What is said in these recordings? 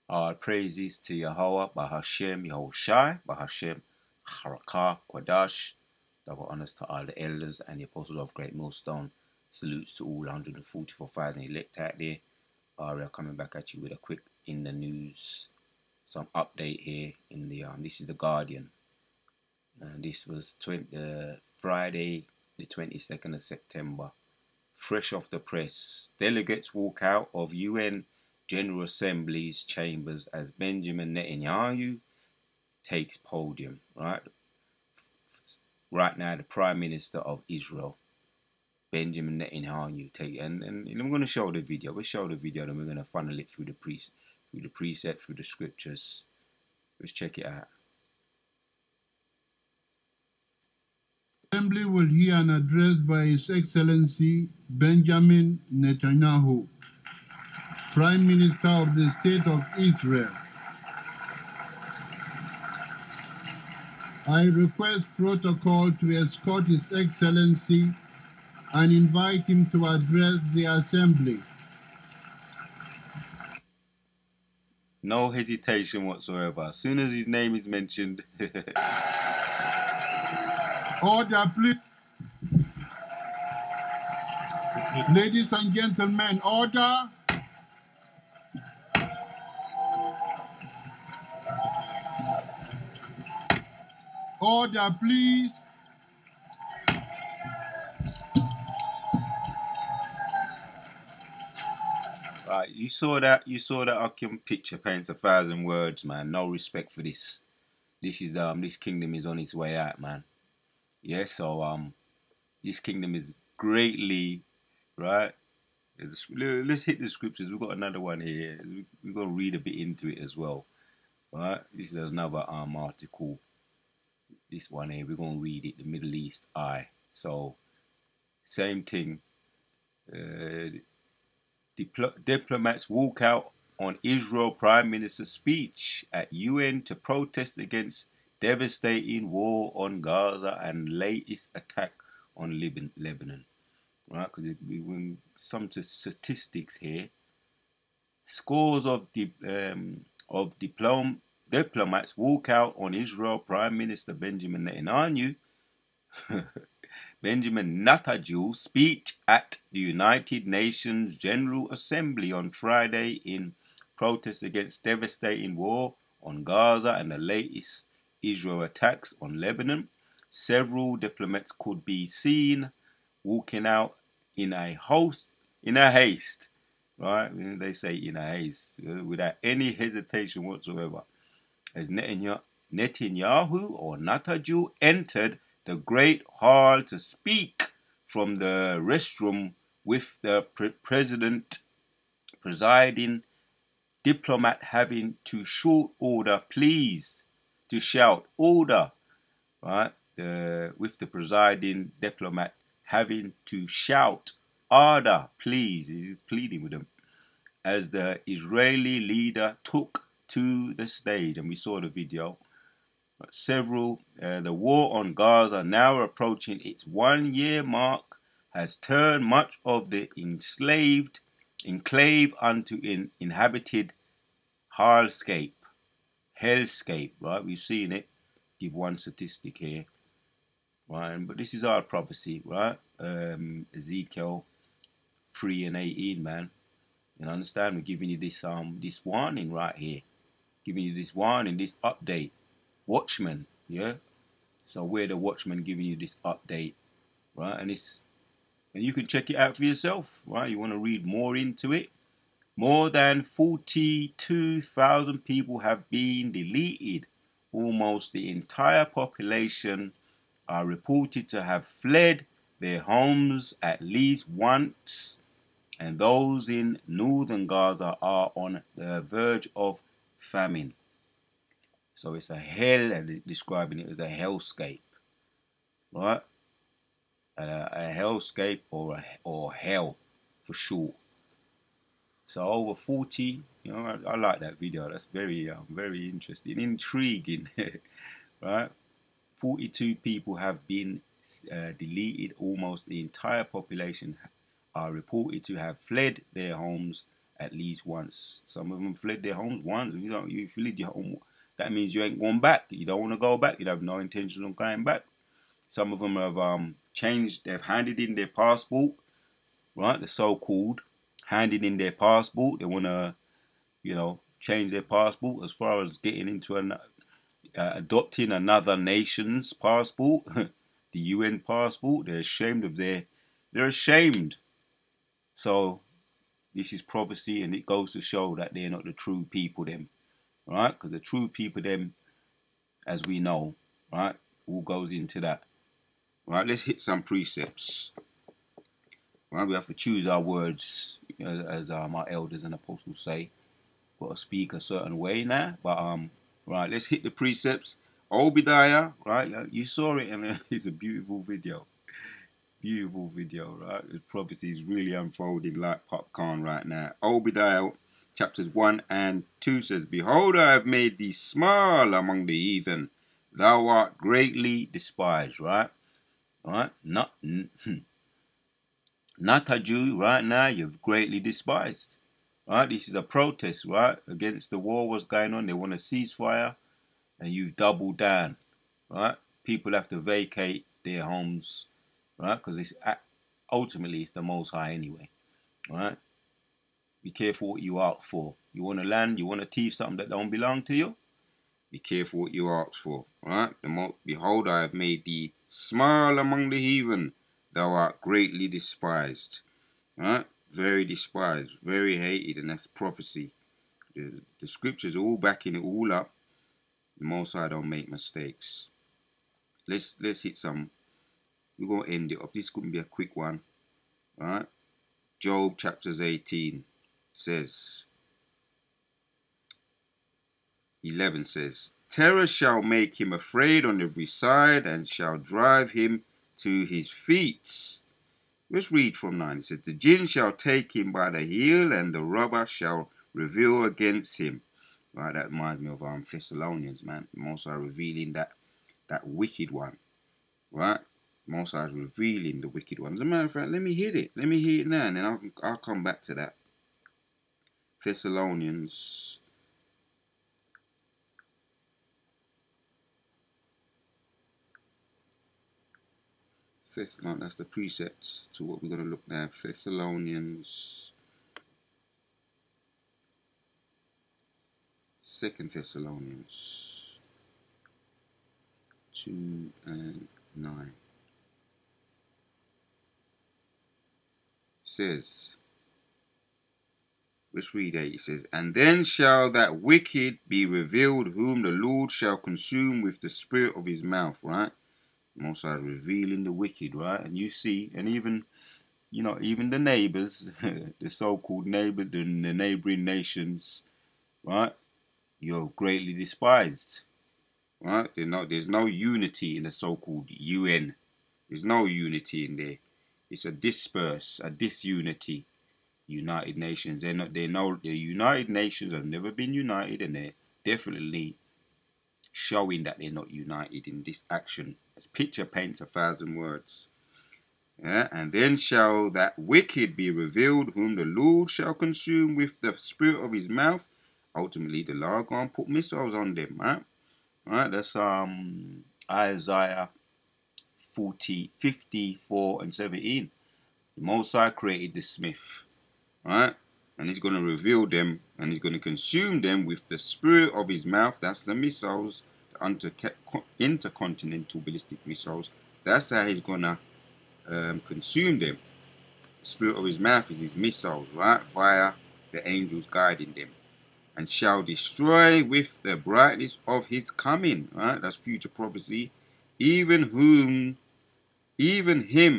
All praises to Yahweh, Bahashem, Yahushai, Bahashem, Harakah, Kwadash. Double honors to all the elders and the apostles of Great Millstone. Salutes to all 144,000 elect out there. We are coming back at you with a quick in the news, some update here in the this is the Guardian. This was Friday, the 22nd of September. Fresh off the press, delegates walk out of UN General Assembly's chambers as Benjamin Netanyahu takes podium. Right now, the Prime Minister of Israel, Benjamin Netanyahu, and I'm going to show the video. We'll show the video, then we're going to funnel it through the precept, through the scriptures. Let's check it out. Assembly will hear an address by His Excellency Benjamin Netanyahu, Prime Minister of the State of Israel. I request protocol to escort His Excellency and invite him to address the Assembly. No hesitation whatsoever. As soon as his name is mentioned. Order, please. Ladies and gentlemen, order. Order, please. Right, you saw that. I can picture paints 1,000 words, man. No respect for this. This is this kingdom is on its way out, man. Yeah, so this kingdom is greatly, right? Let's hit the scriptures. We've got another one here. We're gonna read a bit into it as well. Right? This is another article. This one here, we're gonna read it. The Middle East Eye. So same thing. Diplomats walk out on Israel Prime Minister's speech at UN to protest against devastating war on Gaza and latest attack on Lebanon. Right, because we some statistics here. Scores of diplomats walk out on Israel Prime Minister Benjamin Netanyahu's speech at the United Nations General Assembly on Friday in protest against devastating war on Gaza and the latest Israel attacks on Lebanon. Several diplomats could be seen walking out in a haste, right? They say in a haste, without any hesitation whatsoever, as Netanyahu entered the Great Hall to speak from the restroom with the presiding diplomat having to shout order, please, to shout order, right? With the presiding diplomat having to shout order, please. He's pleading with them as the Israeli leader took to the stage, and we saw the video. The war on Gaza, now approaching its 1-year mark, has turned much of the enclave onto an inhabited hellscape, right? We've seen it. Give one statistic here, right? But this is our prophecy, right? Ezekiel 3:18, man. You understand? We're giving you this warning right here, giving you this warning, this update. Watchmen, yeah. So we're the watchmen giving you this update, right? And you can check it out for yourself, right? You want to read more into it. More than 42,000 people have been deleted. Almost the entire population are reported to have fled their homes at least once, and those in northern Gaza are on the verge of famine. So it's a hell, and describing it as a hellscape, right? A hellscape or hell for short. So over 40, I like that video. That's very interesting, intriguing, right? 42 people have been deleted. Almost the entire population are reported to have fled their homes at least once. Some of them fled their homes once. You know, you fled your home, that means you ain't going back. You don't want to go back. You have no intention of going back. Some of them have changed. They've handed in their passport, right? The so-called handed in their passport. They want to, you know, change their passport as far as getting into adopting another nation's passport, the UN passport. They're ashamed of they're ashamed. So this is prophecy, and it goes to show that they're not the true people, them, right? Because the true people, them, as we know, right, all goes into that. Right, let's hit some precepts. Right, we have to choose our words, as our elders and apostles say. Got to speak a certain way now. But right, let's hit the precepts. Obadiah, right? You saw it, and it's a beautiful video. Beautiful video, right? The prophecy is really unfolding like popcorn right now. Obadiah chapters 1 and 2 says, "Behold, I have made thee small among the heathen. Thou art greatly despised," right? Right? Not a Jew right now, you've greatly despised. Right? This is a protest, right? Against the war what's going on. They want a ceasefire, and you've doubled down. Right? People have to vacate their homes, right? Because it's ultimately it's the Most High anyway. Right? Be careful what you ask for. You want to land, you want to thief something that don't belong to you? Be careful what you ask for. Right? Behold, I have made thee small among the heathen. Thou art greatly despised. Right? Very despised, very hated, and that's prophecy. The scriptures are all backing it all up. The Most High don't make mistakes. Let's hit some. We're gonna end it off. This couldn't be a quick one. Right? Job chapters 18 says, 11 says, "Terror shall make him afraid on every side, and shall drive him to his feet." Let's read from 9. It says, "The jinn shall take him by the heel, and the robber shall reveal against him." Right, that reminds me of Thessalonians, man. Most are revealing that wicked one. Right? Most are revealing the wicked one. As a matter of fact, let me hit it. Let me hit it now, and then I'll come back to that. Thessalonians. That's the precepts to what we're going to look now. Thessalonians. 2 Thessalonians 2 and 9 says, let's read 8. It says, "And then shall that wicked be revealed, whom the Lord shall consume with the spirit of his mouth." Right? Most High revealing the wicked, right? And you see, and even, you know, even the neighbors, the so-called neighbors, the neighboring nations, right? You're greatly despised, right? There's no unity in the so-called UN. There's no unity in there. It's a disunity. United Nations. The United Nations have never been united, and they're definitely showing that they're not united in this action. As picture paints 1,000 words. Yeah, and then shall that wicked be revealed, whom the Lord shall consume with the spirit of his mouth. Ultimately, the Lord gonna put missiles on them, right? Right, that's Isaiah 54 and 17. The Most High created the smith, right? And he's going to reveal them, and he's going to consume them with the spirit of his mouth. That's the missiles, the intercontinental ballistic missiles. That's how he's going to consume them. The spirit of his mouth is his missiles, right? Via the angels guiding them. "And shall destroy with the brightness of his coming," right? That's future prophecy. Even him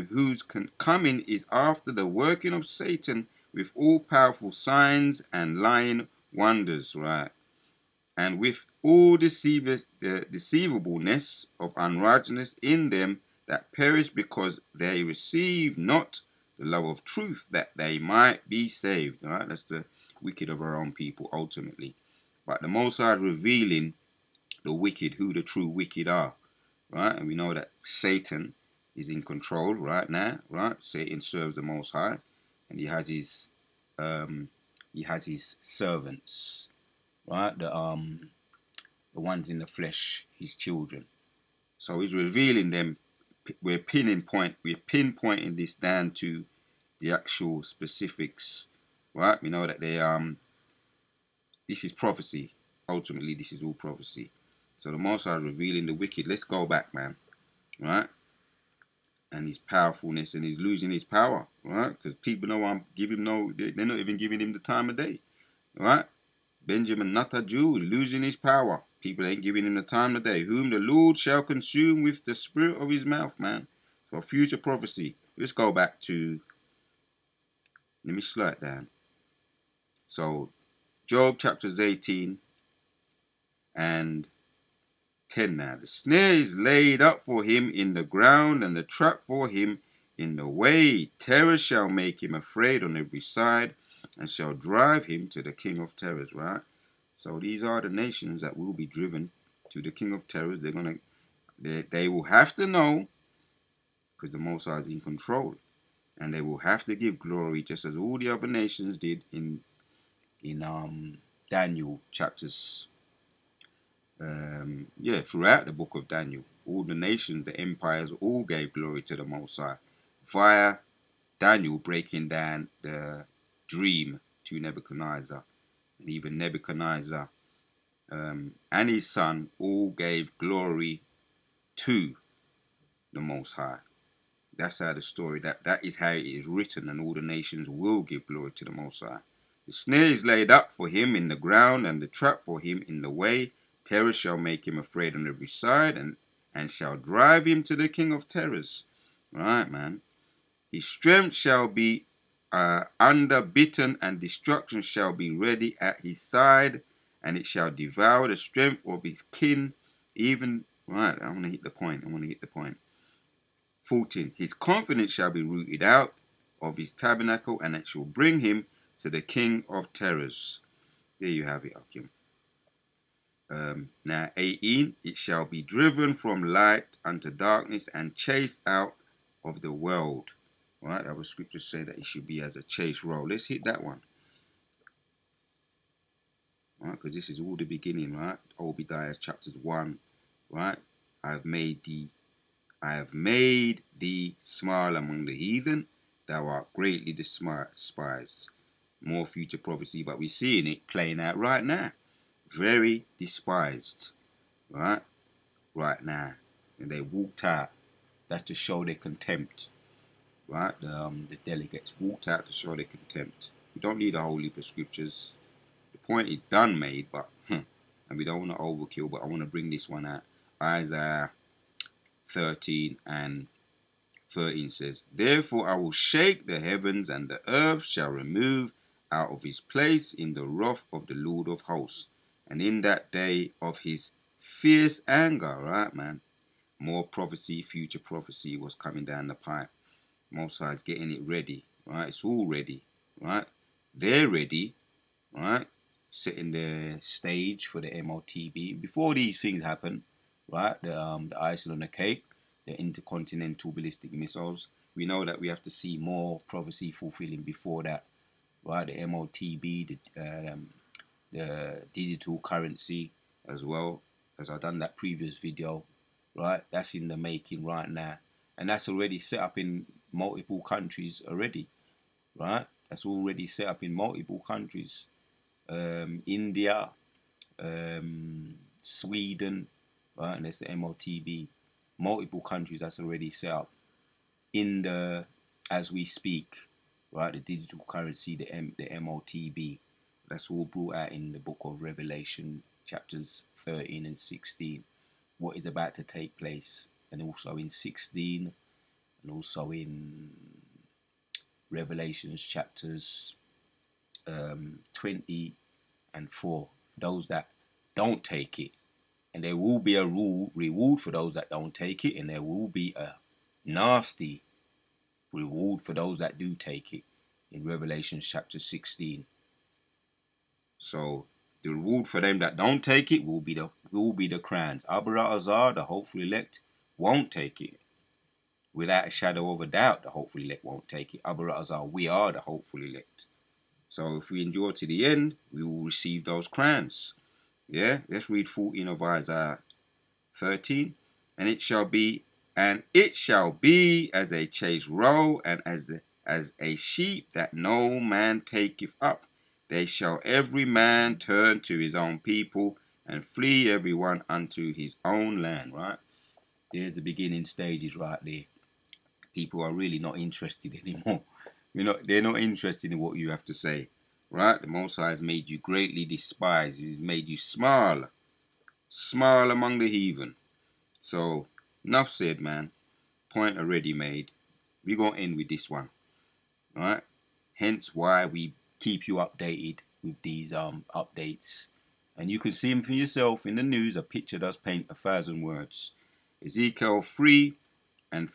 whose coming is after the working of Satan, with all powerful signs and lying wonders, right? And with all deceivableness of unrighteousness in them that perish, because they receive not the love of truth, that they might be saved. All right, that's the wicked of our own people ultimately. But the Most High is revealing the wicked, who the true wicked are. Right, and we know that Satan is in control right now. Right, Satan serves the Most High, and he has his he has his servants, right? The ones in the flesh, his children. So he's revealing them. We're pinpointing this down to the actual specifics, right? We know that this is prophecy. Ultimately, this is all prophecy. So the Most High is revealing the wicked. Let's go back, man, right? And his powerfulness, and he's losing his power, right? Because people know they're not even giving him the time of day, right? Benjamin, not a Jew, losing his power. People ain't giving him the time of day. Whom the Lord shall consume with the spirit of his mouth, man. So future prophecy. Let's go back to, let me slow it down. So Job chapters 18 and 10 now. The snare is laid up for him in the ground, and the trap for him in the way. Terror shall make him afraid on every side, and shall drive him to the king of terrors, right? So these are the nations that will be driven to the king of terrors. They will have to know, because the Most High is in control, and they will have to give glory, just as all the other nations did in Daniel chapters. Throughout the book of Daniel, all the nations, the empires, all gave glory to the Most High via Daniel breaking down the dream to Nebuchadnezzar. And even Nebuchadnezzar and his son all gave glory to the Most High. That's how the story, that is how it is written, and all the nations will give glory to the Most High. The snare is laid up for him in the ground, and the trap for him in the way. Terror shall make him afraid on every side, and shall drive him to the king of terrors. Right, man. His strength shall be underbitten, and destruction shall be ready at his side, and it shall devour the strength of his kin. Right, I want to hit the point. 14. His confidence shall be rooted out of his tabernacle, and it shall bring him to the king of terrors. There you have it, Akim. Now 18, it shall be driven from light unto darkness, and chased out of the world. Right, our scriptures say that it should be as a chase roll. Let's hit that one. Right, because this is all the beginning, right? Obadiah chapters 1, right? I have made thee small among the heathen. Thou art greatly despised. More future prophecy, but we're seeing it playing out right now. Very despised, right now, and they walked out. That's to show their contempt, right? The delegates walked out to show their contempt. We don't need a whole heap of scriptures. The point is done made, but and we don't want to overkill. But I want to bring this one out. Isaiah 13 and 13 says, "Therefore I will shake the heavens, and the earth shall remove out of his place in the wrath of the Lord of hosts, and in that day of his fierce anger." Right, man? More prophecy, future prophecy was coming down the pipe. Most High's getting it ready, right? It's all ready, right? They're ready, right? Setting the stage for the MOTB. Before these things happen, right? The icing on the cake, the intercontinental ballistic missiles. We know that we have to see more prophecy fulfilling before that, right? The MOTB, the digital currency as well, as I've done that previous video, right? That's in the making right now, and that's already set up in multiple countries already, right? That's already set up in multiple countries. India, Sweden, right? And that's the MOTB. Multiple countries that's already set up in the, as we speak, right? The digital currency, the MOTB. That's all brought out in the book of Revelation, chapters 13 and 16. What is about to take place, and also in 16, and also in Revelations chapters 20 and 4. Those that don't take it, and there will be a reward for those that don't take it, and there will be a nasty reward for those that do take it in Revelation chapter 16. So the reward for them that don't take it will be the crowns. Obadiah, the hopeful elect, won't take it. Without a shadow of a doubt, the hopeful elect won't take it. Obadiah, we are the hopeful elect. So if we endure to the end, we will receive those crowns. Yeah, let's read 14 of Isaiah 13. And it shall be as a chased roe, and as a sheep that no man taketh up. They shall every man turn to his own people, and flee every one unto his own land. Right? There's the beginning stages right there. People are really not interested anymore. They're not interested in what you have to say. Right? The Most High has made you greatly despised. He's made you small among the heathen. So, enough said, man. Point already made. We're going to end with this one. Right? Hence why we keep you updated with these updates. And you can see them for yourself in the news. A picture does paint 1,000 words. Ezekiel 3 and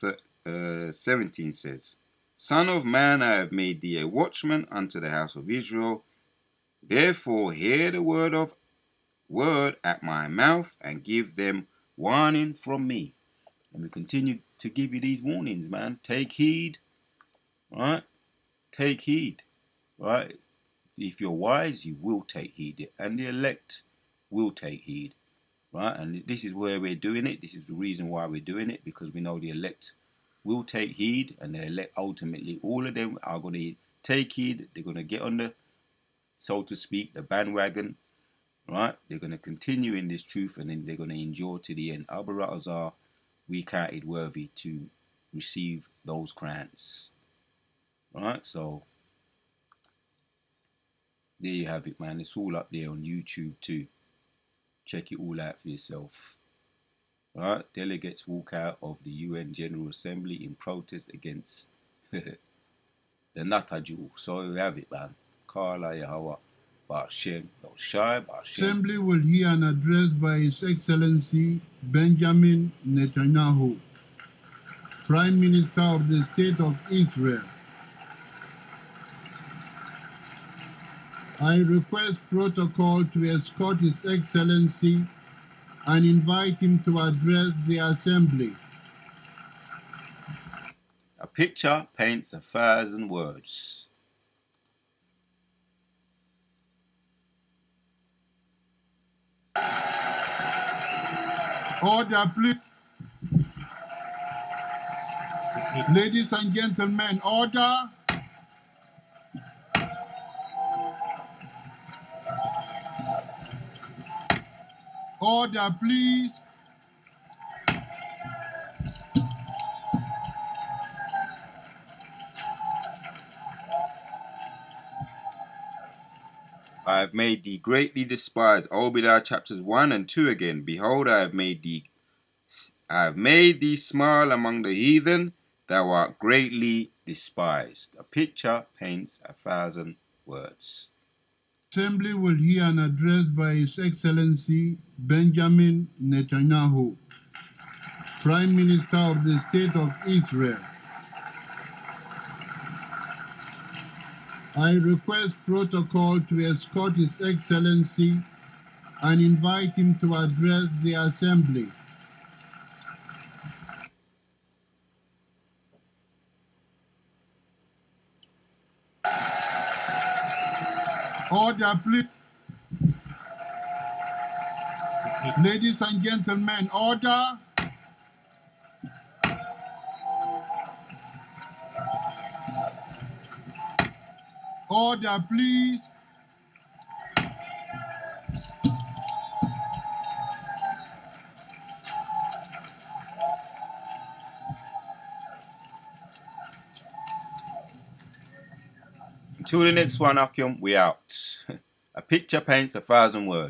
17 says, Son of man, I have made thee a watchman unto the house of Israel. Therefore hear the word at my mouth, and give them warning from me. And we continue to give you these warnings, man. Take heed. Right? Take heed. Right? If you're wise, you will take heed. And the elect will take heed. Right? And this is where we're doing it. This is the reason why we're doing it. Because we know the elect will take heed. And the elect, ultimately, all of them are going to take heed. They're going to get on the, so to speak, the bandwagon. Right? They're going to continue in this truth. And then they're going to endure to the end. Al-Baratazar, we counted worthy to receive those crowns. Right? So, there you have it, man. It's all up there on YouTube too. Check it all out for yourself. Right? Delegates walk out of the UN General Assembly in protest against the Natajul. So you have it, man. Kala Yahweh, Ba'ashem, Yoshai, Ba'ashem. Assembly will hear an address by His Excellency Benjamin Netanyahu, Prime Minister of the State of Israel. I request protocol to escort His Excellency and invite him to address the Assembly. A picture paints 1,000 words. Order, please. Ladies and gentlemen, order. Order, please. I have made thee greatly despised. Obadiah chapters 1 and 2 again. Behold, I have made thee small among the heathen. Thou art greatly despised. A picture paints 1,000 words. Assembly will hear an address by His Excellency Benjamin Netanyahu, Prime Minister of the State of Israel. I request protocol to escort His Excellency and invite him to address the Assembly. Order, please. Ladies and gentlemen, order. Order, please. Until the next one, Akim, we out. A picture paints 1,000 words.